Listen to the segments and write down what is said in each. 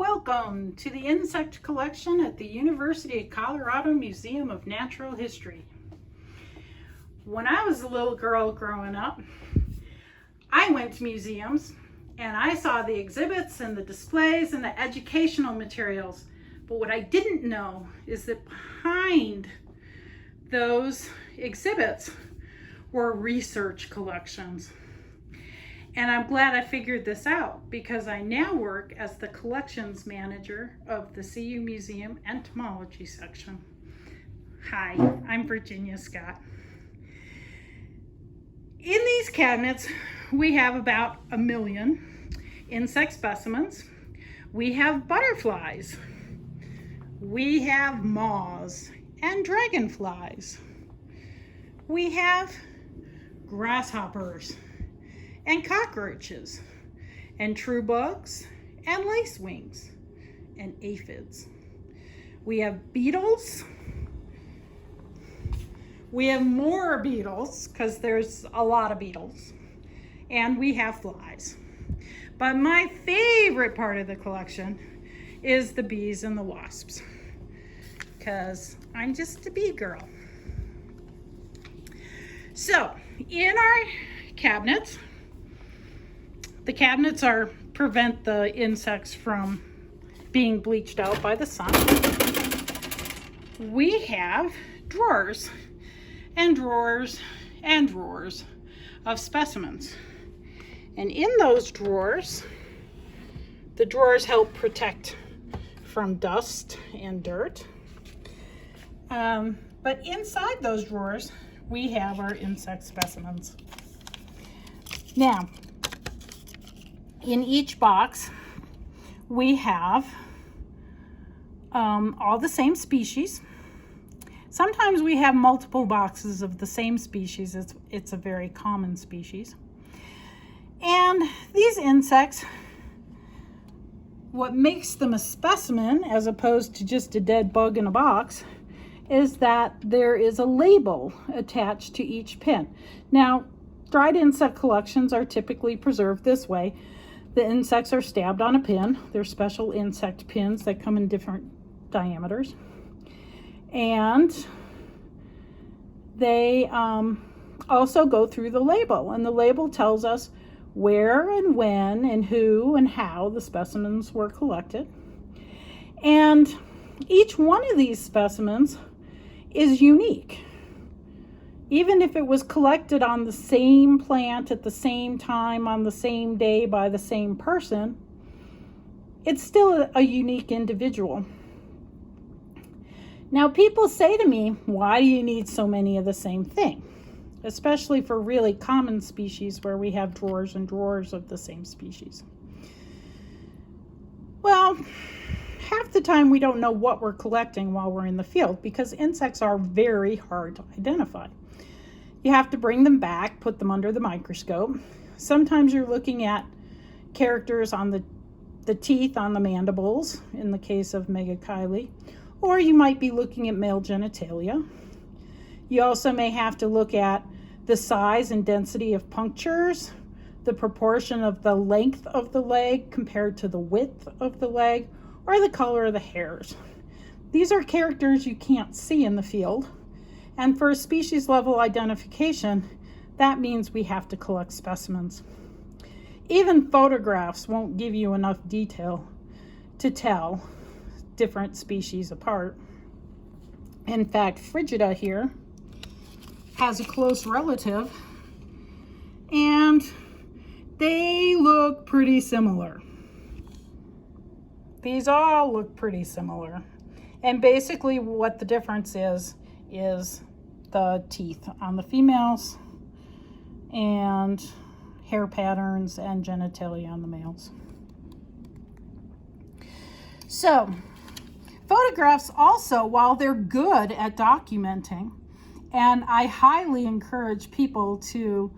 Welcome to the insect collection at the University of Colorado Museum of Natural History. When I was a little girl growing up, I went to museums and I saw the exhibits and the displays and the educational materials. But what I didn't know is that behind those exhibits were research collections. And I'm glad I figured this out because I now work as the collections manager of the CU Museum Entomology section. Hi, I'm Virginia Scott. In these cabinets, we have about 1 million insect specimens. We have butterflies. We have moths and dragonflies. We have grasshoppers and cockroaches, and true bugs, and lacewings, and aphids. We have beetles. We have more beetles, because there's a lot of beetles. And we have flies. But my favorite part of the collection is the bees and the wasps, because I'm just a bee girl. So, in our cabinets, the cabinets prevent the insects from being bleached out by the sun. We have drawers and drawers and drawers of specimens. And in those drawers, the drawers help protect from dust and dirt. But inside those drawers, we have our insect specimens. Now, in each box, we have all the same species. Sometimes we have multiple boxes of the same species. It's a very common species. And these insects, what makes them a specimen as opposed to just a dead bug in a box is that there is a label attached to each pin. Now, dried insect collections are typically preserved this way. The insects are stabbed on a pin. They're special insect pins that come in different diameters. And they also go through the label. And the label tells us where and when and who and how the specimens were collected. And each one of these specimens is unique. Even if it was collected on the same plant at the same time on the same day by the same person, it's still a unique individual. Now, people say to me, why do you need so many of the same thing? Especially for really common species where we have drawers and drawers of the same species. Well, half the time we don't know what we're collecting while we're in the field because insects are very hard to identify. You have to bring them back, put them under the microscope. Sometimes you're looking at characters on the teeth on the mandibles, in the case of Megachile, or you might be looking at male genitalia. You also may have to look at the size and density of punctures, the proportion of the length of the leg compared to the width of the leg, or the color of the hairs. These are characters you can't see in the field. And for species level identification, that means we have to collect specimens. Even photographs won't give you enough detail to tell different species apart. In fact, Frigida here has a close relative, and they look pretty similar. These all look pretty similar. And basically what the difference is the teeth on the females and hair patterns and genitalia on the males. So, photographs also, while they're good at documenting, and I highly encourage people to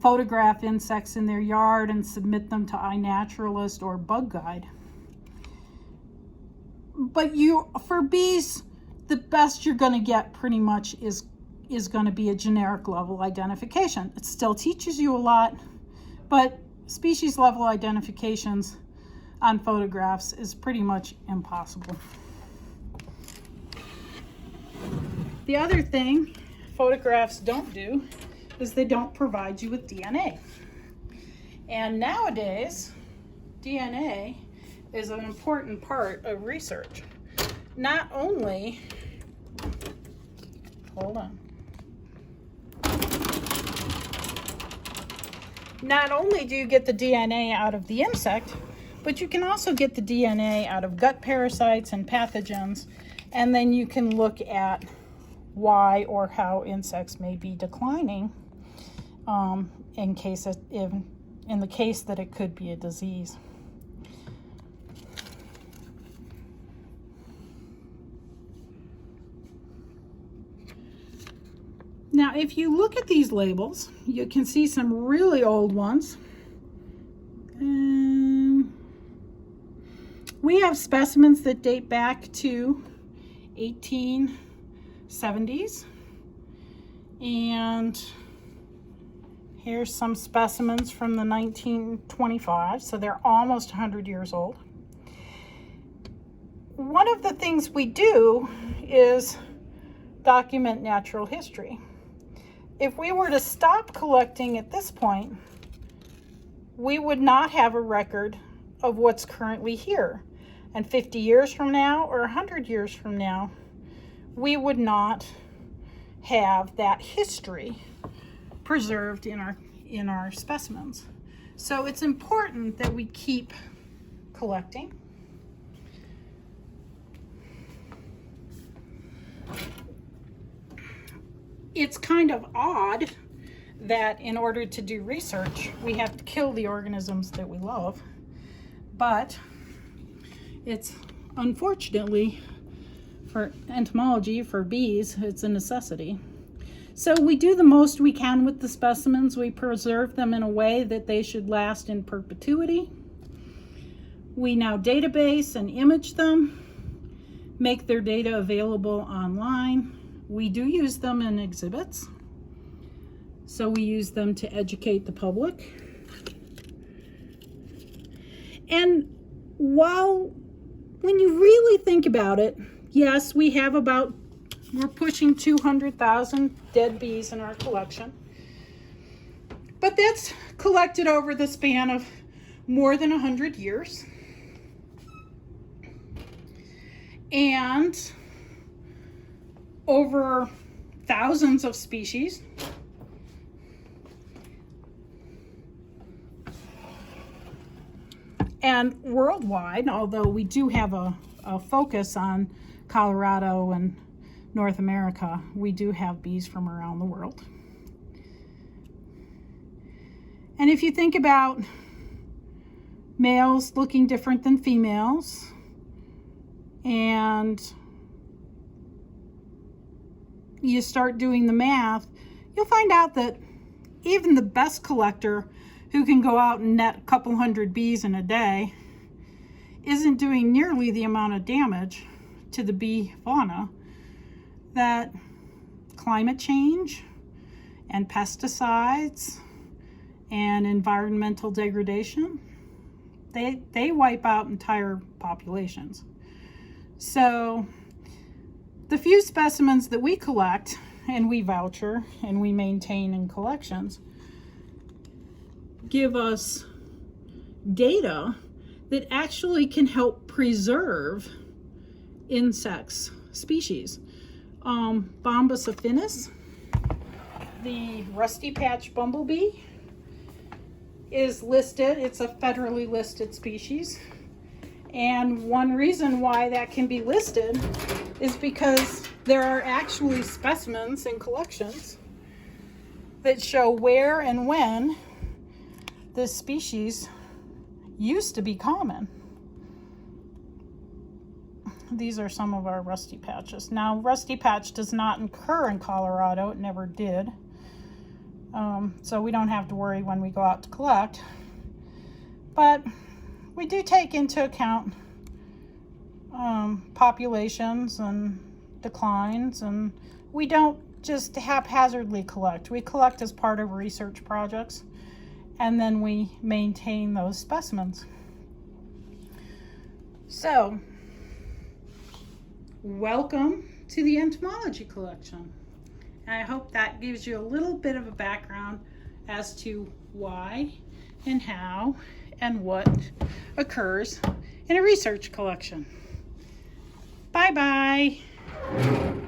photograph insects in their yard and submit them to iNaturalist or Bug Guide. But for bees, the best you're going to get pretty much is going to be a generic level identification. It still teaches you a lot, but species level identifications on photographs is pretty much impossible. The other thing photographs don't do is they don't provide you with DNA. And nowadays, DNA is an important part of research. Not only, hold on. Not only do you get the DNA out of the insect, but you can also get the DNA out of gut parasites and pathogens, and then you can look at why or how insects may be declining in the case that it could be a disease. Now, if you look at these labels, you can see some really old ones. We have specimens that date back to 1870s. And here's some specimens from the 1925, so they're almost 100 years old. One of the things we do is document natural history. If we were to stop collecting at this point, we would not have a record of what's currently here. And 50 years from now or 100 years from now, we would not have that history preserved in our specimens. So it's important that we keep collecting. It's kind of odd that in order to do research, we have to kill the organisms that we love, but it's unfortunately for entomology, for bees, it's a necessity. So we do the most we can with the specimens. We preserve them in a way that they should last in perpetuity. We now database and image them, make their data available online. We do use them in exhibits. So we use them to educate the public. And when you really think about it, yes, we're pushing 200,000 dead bees in our collection. But that's collected over the span of more than 100 years. And over thousands of species. And worldwide, although we do have a focus on Colorado and North America, we do have bees from around the world. And if you think about males looking different than females, and you start doing the math, you'll find out that even the best collector who can go out and net a couple hundred bees in a day isn't doing nearly the amount of damage to the bee fauna that climate change and pesticides and environmental degradation, they wipe out entire populations. So the few specimens that we collect and we voucher and we maintain in collections give us data that actually can help preserve insects species. Bombus affinis, the rusty patch bumblebee, is listed. It's a federally listed species. And one reason why that can be listed is because there are actually specimens in collections that show where and when this species used to be common. These are some of our rusty patches. Now, rusty patch does not occur in Colorado. It never did. So we don't have to worry when we go out to collect. But we do take into account populations and declines, and we don't just haphazardly collect. We collect as part of research projects, and then we maintain those specimens. So, welcome to the entomology collection. And I hope that gives you a little bit of a background as to why and how and what occurs in a research collection. Bye-bye.